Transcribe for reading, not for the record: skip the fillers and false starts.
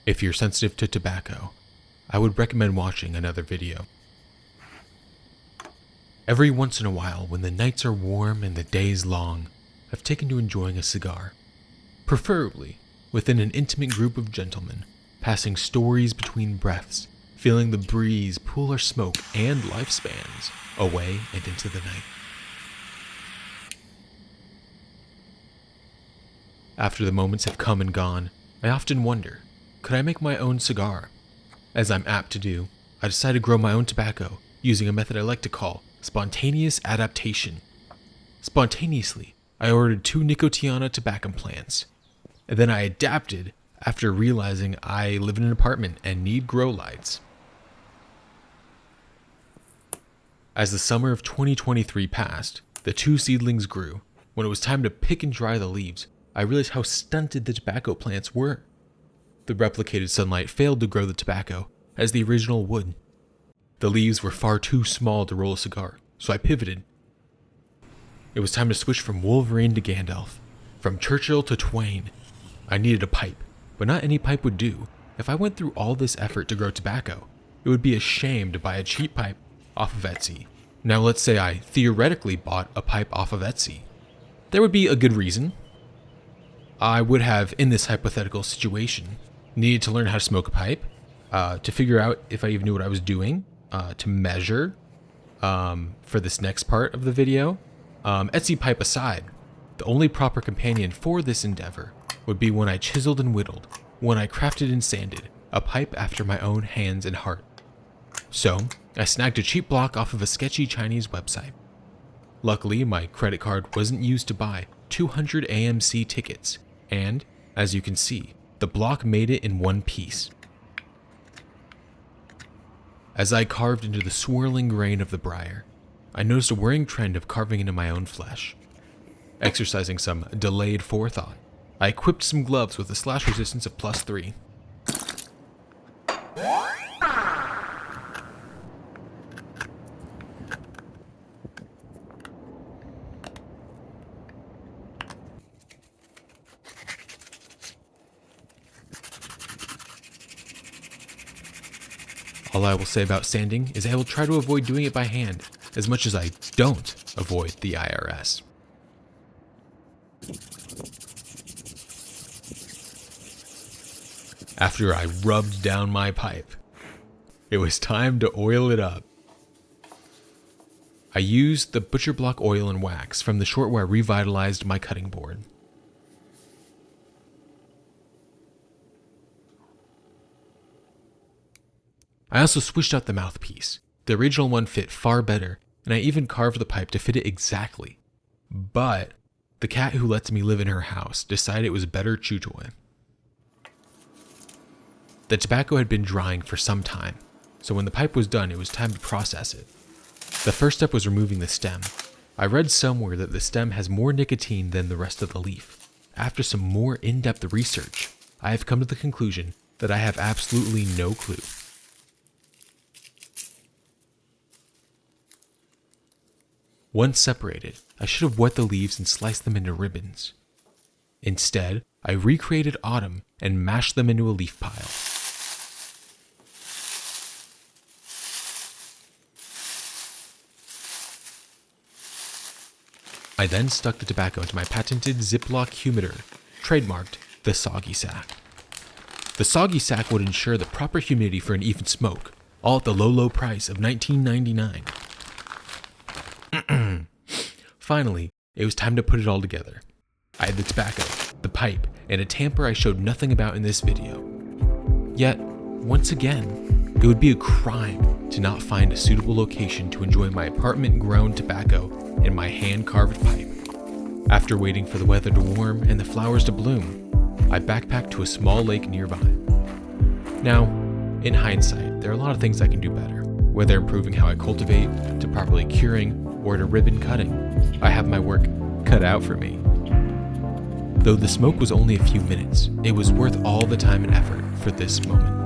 If you're sensitive to tobacco, I would recommend watching another video. Every once in a while, when the nights are warm and the days long, I've taken to enjoying a cigar. Preferably within an intimate group of gentlemen, passing stories between breaths, feeling the breeze pull our smoke and lifespans away and into the night. After the moments have come and gone, I often wonder, could I make my own cigar? As I'm apt to do, I decided to grow my own tobacco using a method I like to call spontaneous adaptation. Spontaneously, I ordered 2 Nicotiana tobacco plants, and then I adapted after realizing I live in an apartment and need grow lights. As the summer of 2023 passed, the 2 seedlings grew. When it was time to pick and dry the leaves, I realized how stunted the tobacco plants were. The replicated sunlight failed to grow the tobacco as the original would. The leaves were far too small to roll a cigar, so I pivoted. It was time to switch from Wolverine to Gandalf, from Churchill to Twain. I needed a pipe, but not any pipe would do. If I went through all this effort to grow tobacco, it would be a shame to buy a cheap pipe off of Etsy. Now let's say I theoretically bought a pipe off of Etsy. There would be a good reason. I would have, in this hypothetical situation, needed to learn how to smoke a pipe, to figure out if I even knew what I was doing, to measure for this next part of the video. Etsy pipe aside, the only proper companion for this endeavor would be when I chiseled and whittled, when I crafted and sanded, a pipe after my own hands and heart. So, I snagged a cheap block off of a sketchy Chinese website. Luckily, my credit card wasn't used to buy 200 AMC tickets, and, as you can see, the block made it in one piece. As I carved into the swirling grain of the briar, I noticed a worrying trend of carving into my own flesh. Exercising some delayed forethought, I equipped some gloves with a slash resistance of +3. All I will say about sanding is I will try to avoid doing it by hand, as much as I don't avoid the IRS. After I rubbed down my pipe, it was time to oil it up. I used the Butcher Block oil and wax from the short where I revitalized my cutting board. I also switched out the mouthpiece. The original one fit far better, and I even carved the pipe to fit it exactly. But the cat who lets me live in her house decided it was better chew toy. The tobacco had been drying for some time, so when the pipe was done, it was time to process it. The first step was removing the stem. I read somewhere that the stem has more nicotine than the rest of the leaf. After some more in-depth research, I have come to the conclusion that I have absolutely no clue. Once separated, I should have wet the leaves and sliced them into ribbons. Instead, I recreated autumn and mashed them into a leaf pile. I then stuck the tobacco into my patented Ziploc humidor, trademarked the Soggy Sack. The Soggy Sack would ensure the proper humidity for an even smoke, all at the low price of $19.99. Finally, it was time to put it all together. I had the tobacco, the pipe, and a tamper I showed nothing about in this video. Yet, once again, it would be a crime to not find a suitable location to enjoy my apartment-grown tobacco and my hand-carved pipe. After waiting for the weather to warm and the flowers to bloom, I backpacked to a small lake nearby. Now, in hindsight, there are a lot of things I can do better, whether improving how I cultivate, to properly curing, or to ribbon cutting. I have my work cut out for me. Though the smoke was only a few minutes, it was worth all the time and effort for this moment.